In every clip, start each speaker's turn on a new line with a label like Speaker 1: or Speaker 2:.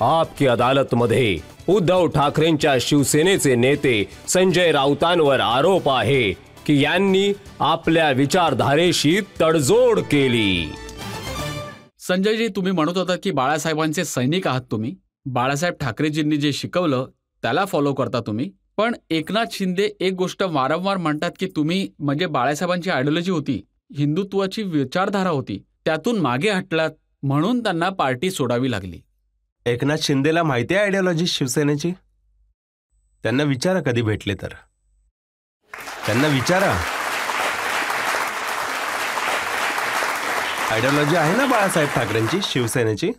Speaker 1: आपकी अदालतमध्ये उद्धव ठाकरेंच्या शिवसेनेचे नेते संजय राऊतांवर आरोप आहे की यांनी आपल्या विचारधारेशी तडजोड केली।
Speaker 2: संजयजी, तुम्ही म्हणत होता की बाळासाहेबांचे सैनिक आहात तुम्ही, बाळासाहेब ठाकरेजींनी जे शिकवलं त्याला फॉलो करता तुम्ही, पण एकनाथ शिंदे एक गोष्ट वारंवार म्हणतात की तुम्ही म्हणजे बाळासाहेबांची आयडिओलॉजी होती, हिंदुत्वाची विचारधारा होती, त्यातून मागे हटलात म्हणून त्यांना पार्टी सोडावी लागली।
Speaker 3: एकनाथ शिंदेला माहिती आहे आयडिओलॉजी शिवसेनेची? त्यांना विचारा कधी भेटले तर, त्यांना विचारा। आयडिओलॉजी आहे ना बाळासाहेब ठाकरेंची शिवसेनेची?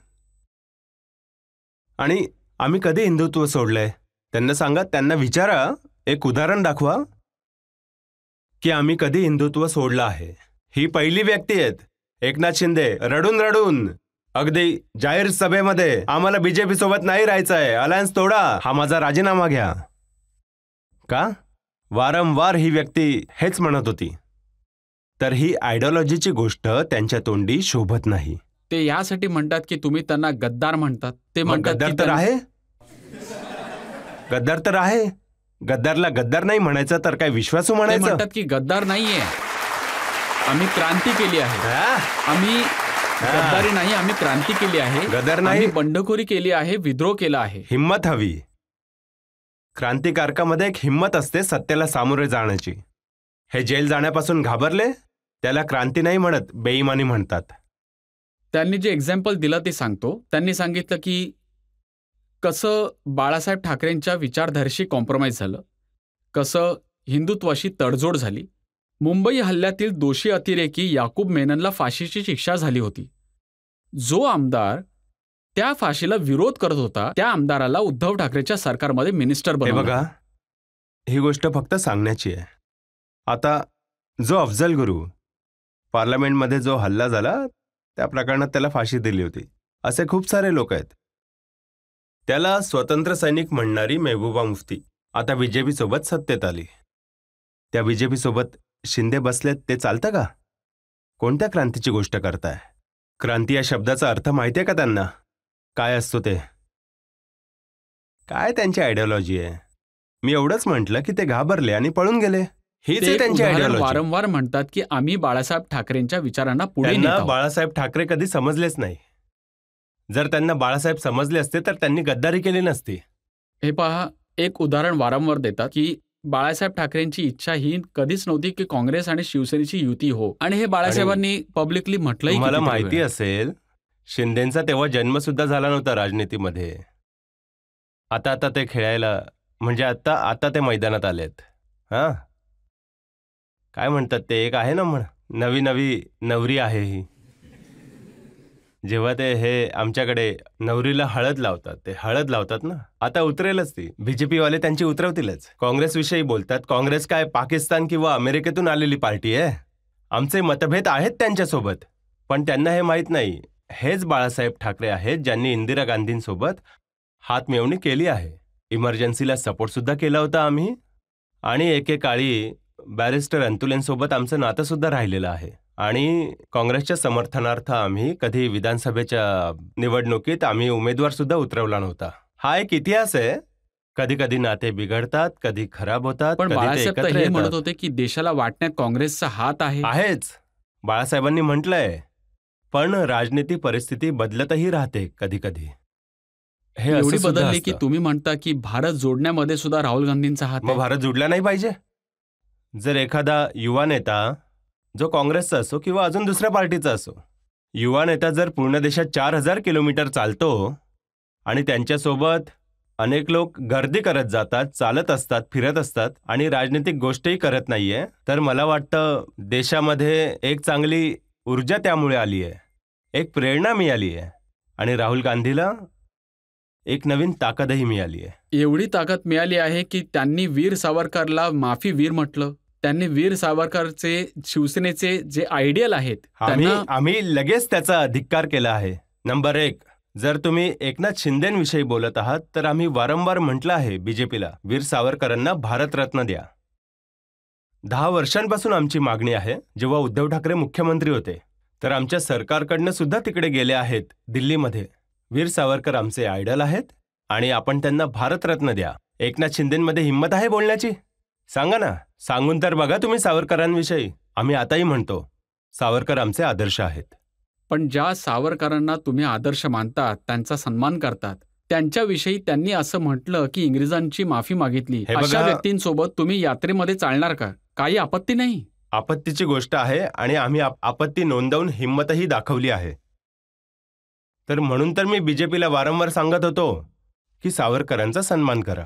Speaker 3: आणि आम्ही कधी हिंदुत्व सोडलंय त्यांना सांगा, त्यांना विचारा, एक उदाहरण दाखवा की आम्ही कधी हिंदुत्व सोडलं आहे। ही पहिली व्यक्ती आहेत एकनाथ शिंदे रडून रडून अगदी जाहीर सभेमध्ये आम्हाला बीजेपी सोबत नाही राहायचंय, अलायन्स तोडा, हा माझा राजीनामा घ्या। का? वारंवार ही व्यक्ती हेच म्हणत होती। तर ही आयडिओलॉजीची गोष्ट त्यांच्या तोंडी शोभत नाही।
Speaker 2: ते यासाठी म्हणतात की तुम्ही त्यांना गद्दार म्हणतात। ते म्हणतात
Speaker 3: गद्दार
Speaker 2: की
Speaker 3: तर आहे, गद्दार तर आहे। गद्दारला गद्दार नाही म्हणायचं तर काय विश्वासू
Speaker 2: ते
Speaker 3: म्हणायचं?
Speaker 2: म्हणतात की गद्दार नाहीये, आम्ही क्रांती केली आहे, आम्ही गद्दारी नाही, आम्ही क्रांती केली आहे,
Speaker 3: गद्दार नाही,
Speaker 2: आम्ही बंडखोरी केली आहे, विद्रोह केला आहे।
Speaker 3: हिम्मत हवी। क्रांतिकारकामध्ये एक हिम्मत असते सत्याला सामोरे जाण्याची। हे जेल जाण्यापासून घाबरले, त्याला क्रांती नाही म्हणत, बेईमानी म्हणतात।
Speaker 2: त्यांनी जे एक्झाम्पल दिलं ते सांगतो। त्यांनी सांगितलं की कसं बाळासाहेब ठाकरेंच्या विचारधारेशी कॉम्प्रोमाइज झालं, कसं हिंदुत्वाशी तडजोड झाली। मुंबई हल्ल्यातील दोषी अतिरेकी याकूब मेननला फाशीची शिक्षा झाली होती। जो आमदार त्या फाशीला विरोध करत होता त्या आमदाराला उद्धव ठाकरेच्या सरकारमध्ये मिनिस्टर बनवलं।
Speaker 3: बघा, ही गोष्ट फक्त सांगण्याची आहे। आता जो अफजल गुरु पार्लमेंटमध्ये जो हल्ला झाला त्या प्रकरणात त्याला फाशी दिली होती, असे खूप सारे लोक आहेत। त्याला स्वतंत्र सैनिक म्हणणारी महबूबा मुफ्ती आता बीजेपी सोबत सत्तेत आली। त्या बीजेपी सोबत शिंदे बसलेत, ते चालतं का? कोणत्या क्रांतीची गोष्ट करताय? क्रांती या शब्दाचा अर्थ माहिती आहे का त्यांना? काय असतो ते? काय त्यांची आयडिओलॉजी आहे? मी एवढंच म्हटलं की ते घाबरले आणि पळून गेले, हीच आहे त्यांची आयडिओलॉजी।
Speaker 2: वारंवार म्हणतात की आम्ही बाळासाहेब ठाकरेंच्या विचारांना पुढे नेत आहोत।
Speaker 3: बाळासाहेब ठाकरे कधी समजलेच नाही। जर त्यांना बाळासाहेब समजले असते तर त्यांनी गद्दारी केली नसती।
Speaker 2: हे पहा, एक उदाहरण वारंवार देतात की बाळासाहेब ठाकरेंची इच्छा ही कधीच नव्हती की काँग्रेस आणि शिवसेनेची युती हो, आणि हे बाळासाहेबांनी पब्लिकली म्हटलंही।
Speaker 3: मला माहिती असेल, शिंदेंचा तेव्हा जन्म सुद्धा झाला नव्हता राजनीतीमध्ये। आता ते खेळायला, म्हणजे आता ते मैदानात आलेत। हा, काय म्हणतात ते, एक आहे ना म्हण, नवी नवी नवरी आहे ही। जेव्हा ते हे आमच्याकडे नवरीला हळद लावतात, ते हळद लावतात ना, आता उतरेलच ती। बीजेपी वाले त्यांची उतरवतीलच। काँग्रेस विषयी बोलतात, काँग्रेस काय पाकिस्तान किंवा अमेरिकेतून आलेली पार्टी आहे? आमचे मतभेद आहेत त्यांच्यासोबत, पण त्यांना हे माहीत नाही, हेच बाळासाहेब ठाकरे आहेत ज्यांनी इंदिरा गांधींसोबत हातमिळवणी केली आहे। इमर्जन्सीला सपोर्ट सुद्धा केला होता आम्ही, आणि एकेकाळी बॅरिस्टर अंतुलेंसोबत आमचं नातं सुद्धा राहिलेलं आहे। आणि काँग्रेसच्या समर्थनार्थ आम्ही कधी विधानसभेच्या निवडणुकीत आम्ही उमेदवार सुद्धा उतरवला नव्हता। हा एक इतिहास आहे। कधी कधी नाते बिघडतात, कधी खराब होतात,
Speaker 2: पण
Speaker 3: कधी ते
Speaker 2: बाळासाहेब
Speaker 3: एकत्र
Speaker 2: तर हे
Speaker 3: येतात।
Speaker 2: म्हणत होते की देशाला वाटण्यात काँग्रेसचा हात आहे।
Speaker 3: आहेच, बाळासाहेबांनी म्हटलंय, पण राजनीती परिस्थिती बदलतही राहते कधी कधी। हे
Speaker 2: एवढी
Speaker 3: असं सुद्धा
Speaker 2: बदलली की
Speaker 3: असतं।
Speaker 2: तुम्ही म्हणता की भारत जोडण्यामध्ये सुद्धा राहुल गांधींचा हात
Speaker 3: मग
Speaker 2: आहे।
Speaker 3: भारत जोडला नाही पाहिजे? जर एखादा युवा नेता, जो काँग्रेसचा असो किंवा अजून दुसऱ्या पार्टीचा असो, युवा नेता जर पूर्ण देशात 4000 किलोमीटर चालतो आणि त्यांच्यासोबत अनेक लोक गर्दी करत जातात, चालत असतात, फिरत असतात आणि राजनीतिक गोष्टही करत नाहीये, तर मला वाटतं देशामध्ये एक चांगली ऊर्जा त्यामुळे आली आहे, एक प्रेरणा मिळाली आहे, आणि राहुल गांधीला एक नवीन ताकदही मिळाली आहे।
Speaker 2: एवढी ताकद मिळाली आहे की त्यांनी वीर सावरकरला माफी वीर म्हटलं। त्यांनी वीर सावरकरचे शिवसेनेचे जे आयडियल आहेत
Speaker 3: आम्ही लगेच त्याचा धिक्कार केला आहे। नंबर 1, जर तुम्ही एकनाथ शिंदेंविषयी बोलत आहात तर आम्ही वारंवार म्हटलं आहे बीजेपीला, वीर सावरकरांना भारतरत्न द्या। 10 वर्षांपासून आमची मागणी आहे। जेव्हा उद्धव ठाकरे मुख्यमंत्री होते तर आमच्या सरकारकडनं सुद्धा तिकडे गेले आहेत दिल्लीमध्ये, वीर सावरकर आमचे आयडल आहेत आणि आपण त्यांना भारतरत्न द्या. एकनाथ शिंदेमध्ये हिंमत आहे बोलण्याची? सांगा ना. सांगून तर बघा तुम्ही सावरकरांविषयी. आम्ही आताही म्हणतो सावरकर आमचे आदर्श आहेत.
Speaker 2: पण ज्या सावरकरांना तुम्ही आदर्श मानतात, त्यांचा सन्मान करतात, त्यांच्याविषयी त्यांनी असं म्हटलं की इंग्रजांची माफी मागितली,
Speaker 3: हे
Speaker 2: अशा
Speaker 3: बघा-
Speaker 2: व्यक्तींसोबत तुम्ही यात्रेमध्ये चालणार का? काही आपत्ती नाही.
Speaker 3: आपत्तीची गोष्ट आहे आणि आम्ही आपत्ती नोंदवून हिंमतही दाखवली आहे. तर म्हणून तर मी बीजेपीला वारंवार सांगत होतो की सावरकरांचा सन्मान करा.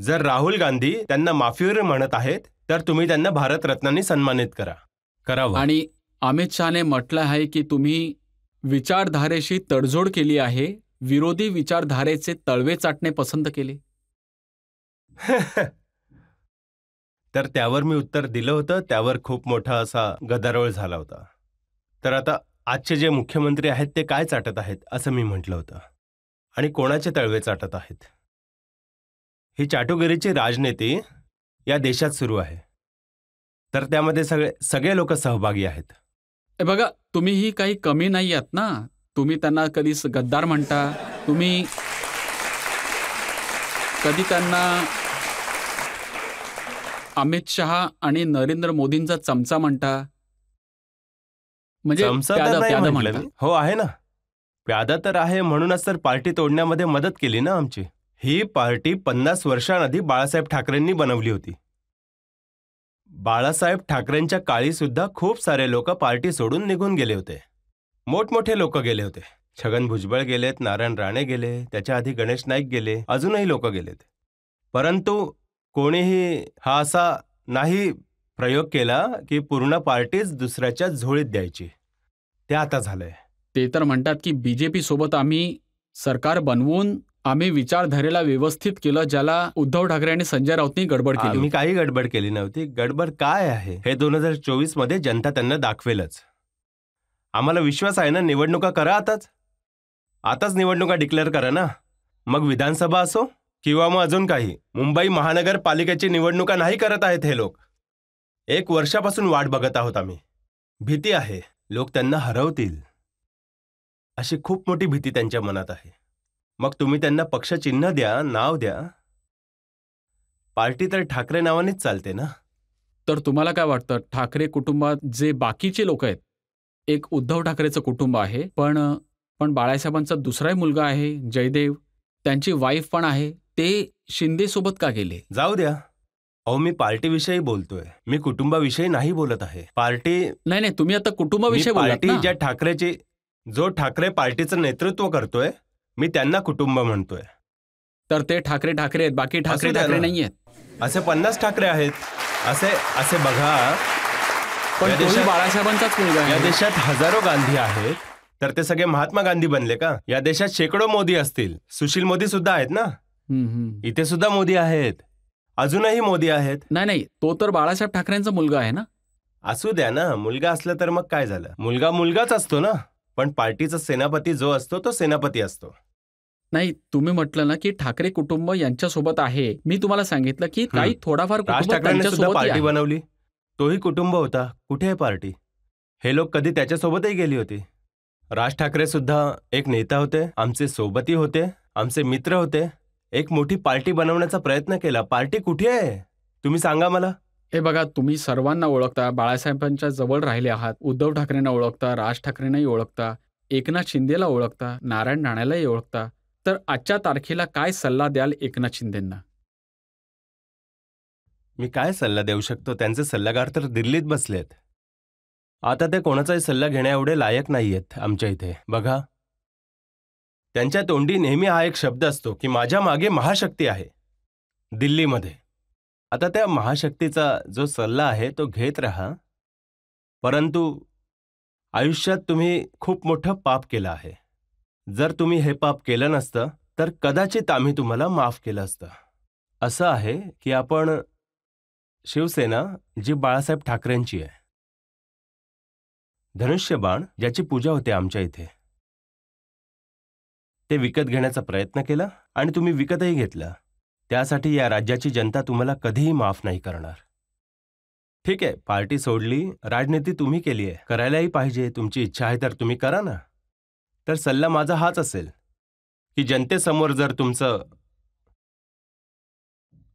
Speaker 3: जर राहुल गांधी त्यांना माफीवर म्हणत आहेत तर तुम्ही त्यांना भारतरत्नांनी सन्मानित करावं.
Speaker 2: आणि अमित शहाने म्हटलं आहे की तुम्ही विचारधारेशी तडजोड केली आहे, विरोधी विचारधारेचे तळवे चाटणे पसंत केले.
Speaker 3: तर त्यावर मी उत्तर दिलं होतं. त्यावर खूप मोठा असा गदारोळ झाला होता. तर आता आजचे जे मुख्यमंत्री आहेत ते काय चाटत आहेत असं मी म्हटलं होतं. आणि कोणाचे तळवे चाटत आहेत? ही चाटुगिरीची राजनीती या देशात सुरू आहे. तर त्यामध्ये सगळे लोक सहभागी आहेत.
Speaker 2: हे बघा, तुम्हीही काही कमी नाही आहात ना. तुम्ही त्यांना कधी गद्दार म्हणता, तुम्ही कधी त्यांना अमित शहा आणि नरेंद्र मोदींचा चमचा म्हणता, म्हणजे
Speaker 3: चमचा तर
Speaker 2: प्यादा
Speaker 3: नाही
Speaker 2: प्यादा
Speaker 3: म्हटलं
Speaker 2: म्हणता.
Speaker 3: मी. हो आहे ना. प्यादा तर आहे, म्हणूनच तर पार्टी तोडण्यामध्ये मदत केली ना आमची. ही पार्टी 50 वर्षांआधी बाळासाहेब ठाकरेंनी बनवली होती. बाळासाहेब ठाकरेंच्या काळी सुद्धा खूप सारे लोक पार्टी सोडून निघून गेले होते. मोठमोठे लोक गेले होते. छगन भुजबळ गेलेत, नारायण राणे गेले, त्याच्या आधी गणेश नाईक गेले, अजूनही लोक गेलेत. परंतु कोणीही हा असा नाही प्रयोग केला की पूर्ण पार्टीच दुसऱ्याच्या झोळीत द्यायची. ते आता झालंय.
Speaker 2: ते तर म्हणतात की बीजेपी सोबत आम्ही सरकार बनवून आम्ही विचारधारेला व्यवस्थित केलं, ज्याला उद्धव ठाकरे आणि संजय राऊतनी गडबड केली.
Speaker 3: आम्ही काही गडबड केली नव्हती. गडबड काय आहे हे 2024 मध्ये जनता त्यांना दाखवेलच. आम्हाला विश्वास आहे ना. निवडणुका करा आताच निवडणुका डिक्लेअर करा ना. मग विधानसभा असो किंवा मग अजून काही. मुंबई महानगरपालिकेची निवडणुका नाही करत आहेत हे लोक. 1 वर्षापासून वाट बघत आहोत आम्ही. भीती आहे, लोक त्यांना हरवतील अशी खूप मोठी भीती त्यांच्या मनात आहे. मग तुम्ही त्यांना पक्षचिन्ह द्या, नाव द्या. पार्टी तर ठाकरे नावानेच चालते ना.
Speaker 2: तर तुम्हाला काय वाटतं, ठाकरे कुटुंबात जे बाकीचे लोक आहेत, एक उद्धव ठाकरेचं कुटुंब आहे, पण बाळासाहेबांचा दुसराही मुलगा आहे जयदेव, त्यांची वाईफ पण आहे, ते शिंदे सोबत का गेले?
Speaker 3: जाऊ द्या. अहो, मी पार्टीविषयी बोलतोय, मी कुटुंबाविषयी नाही बोलत आहे. पार्टी
Speaker 2: नाही, तुम्ही आता कुटुंबाविषयी बोललात
Speaker 3: पार्टी
Speaker 2: ना.
Speaker 3: ज्या ठाकरेची, जो ठाकरे पार्टीचं नेतृत्व करतोय, मी त्यांना कुटुंब म्हणतोय.
Speaker 2: तर ते ठाकरे आहेत, बाकी
Speaker 3: असू
Speaker 2: ठाकरे
Speaker 3: द्या ना.
Speaker 2: नाही आहेत.
Speaker 3: असे 50 ठाकरे आहेत. असे बघा.
Speaker 2: पण
Speaker 3: या
Speaker 2: तोही
Speaker 3: देशात-
Speaker 2: बाळासाहेबांचाच मुलगा
Speaker 3: या
Speaker 2: आहे.
Speaker 3: देशात हजारो गांधी आहेत. तर ते सगळे महात्मा गांधी बनले का? या देशात शेकडो मोदी असतील. सुशील मोदी सुद्धा आहेत ना. इथे सुद्धा मोदी आहेत. अजूनही मोदी आहेत.
Speaker 2: नाही, तो तर बाळासाहेब ठाकरेंचा मुलगा आहे ना.
Speaker 3: असू द्या ना. मुलगा असला तर मग काय झालं? मुलगा मुलगाच असतो ना. पण पार्टीचा सेनापती जो असतो तो सेनापती असतो.
Speaker 2: नाही, तुम्ही म्हटलं ना की ठाकरे कुटुंब यांच्यासोबत आहे. मी तुम्हाला सांगितलं की काही थोडाफार
Speaker 3: राज
Speaker 2: कुटुंब
Speaker 3: ठाकरेंनी सुद्धा
Speaker 2: त्यांच्यासोबत
Speaker 3: पार्टी
Speaker 2: आहे.
Speaker 3: बनवली. तोही कुटुंब होता. कुठे आहे पार्टी? हे लोक कधी त्याच्यासोबतही गेली होती. राज ठाकरे सुद्धा एक नेता होते, आमचे सोबती होते, आमचे मित्र होते. एक मोठी पार्टी बनवण्याचा प्रयत्न केला. पार्टी कुठे आहे तुम्ही सांगा मला.
Speaker 2: हे बघा, तुम्ही सर्वांना ओळखता, बाळासाहेबांच्या जवळ राहिले आहात, उद्धव ठाकरेंना ओळखता, राज ठाकरेंनाही ओळखता, एकनाथ शिंदेला ओळखता, नारायण राणेलाही ओळखता. तर आजच्या तारखेला काय सल्ला द्याल एकनाथ शिंदेंना?
Speaker 3: मी काय सल्ला देऊ शकतो? त्यांचे सल्लागार तर दिल्लीत बसलेत. आता ते कोणाचाही सल्ला घेण्या एवढे लायक नाहीयेत आमच्या इथे. बघा, त्यांच्या तोंडी नेहमी हा एक शब्द असतो की माझ्या मागे महाशक्ती आहे दिल्लीमध्ये. आता त्या महाशक्तीचा जो सल्ला आहे तो घेत राहा. परंतु आयुष्यात तुम्ही खूप मोठं पाप केलं आहे. जर तुम्ही हे पाप केलं नसतं तर कदाचित आम्ही तुम्हाला माफ केलं असतं. असं आहे की आपण शिवसेना जी बाळासाहेब ठाकरेंची आहे, धनुष्यबाण ज्याची पूजा होते आमच्या इथे, ते विकत घेण्याचा प्रयत्न केला आणि तुम्ही विकतही घेतला. त्यासाठी या राज्याची जनता तुम्हाला कधीही माफ नाही करणार. ठीक आहे, पार्टी सोडली, राजनीती तुम्ही केली आहे, करायलाही पाहिजे. तुमची इच्छा आहे तर तुम्ही करा ना. तर सल्ला माझा हाच असेल की जनतेसमोर जर तुमचं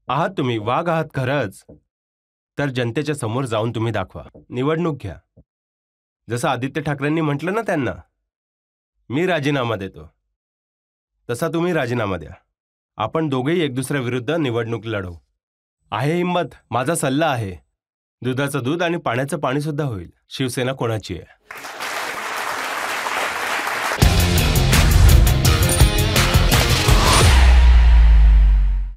Speaker 3: आहात, तुम्ही वाघ आहात खरंच, तर जनतेच्या समोर जाऊन तुम्ही दाखवा, निवडणूक घ्या. जसं आदित्य ठाकरेंनी म्हटलं ना त्यांना, मी राजीनामा देतो, तसा तुम्ही राजीनामा द्या. आपण दोघेही एक दुसऱ्याविरुद्ध निवडणूक लढवू. आहे हिंमत, माझा सल्ला आहे. दुधाचं दूध आणि पाण्याचं पाणी सुद्धा होईल. शिवसेना कोणाची आहे?